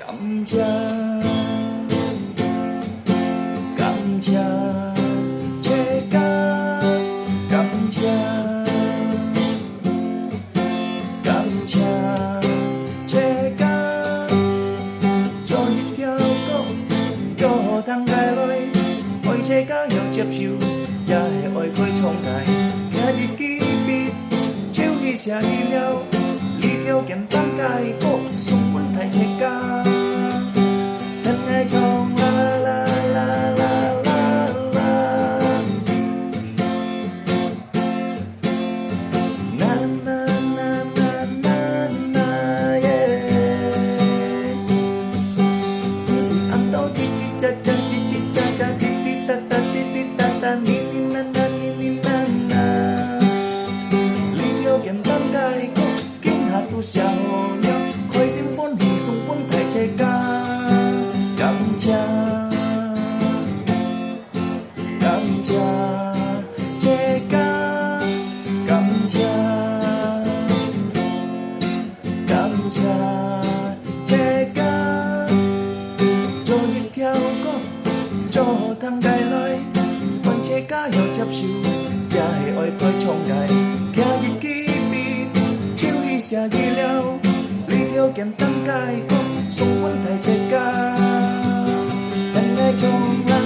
感谢，感谢，这家，感谢，感谢，这家，做一条歌，做好通带来，爱这家要接受，也会爱过创界，今日记笔，手机写字了，你条件当解补，送本太这家。 thân ai trong la la la la la la na na na na na na yeah 你是暗道叽叽喳喳叽叽喳喳滴滴答答滴滴答答你你那那你你那那你條件當解過，今下都笑了，開心歡喜送本太這家。 感謝，感謝，這家，感謝，感謝，這家，做一條歌，做通帶來，願這家要接受，也係愛過創界，今日記筆，手機寫字了，你條件當解過，送本太這家。 愛從來。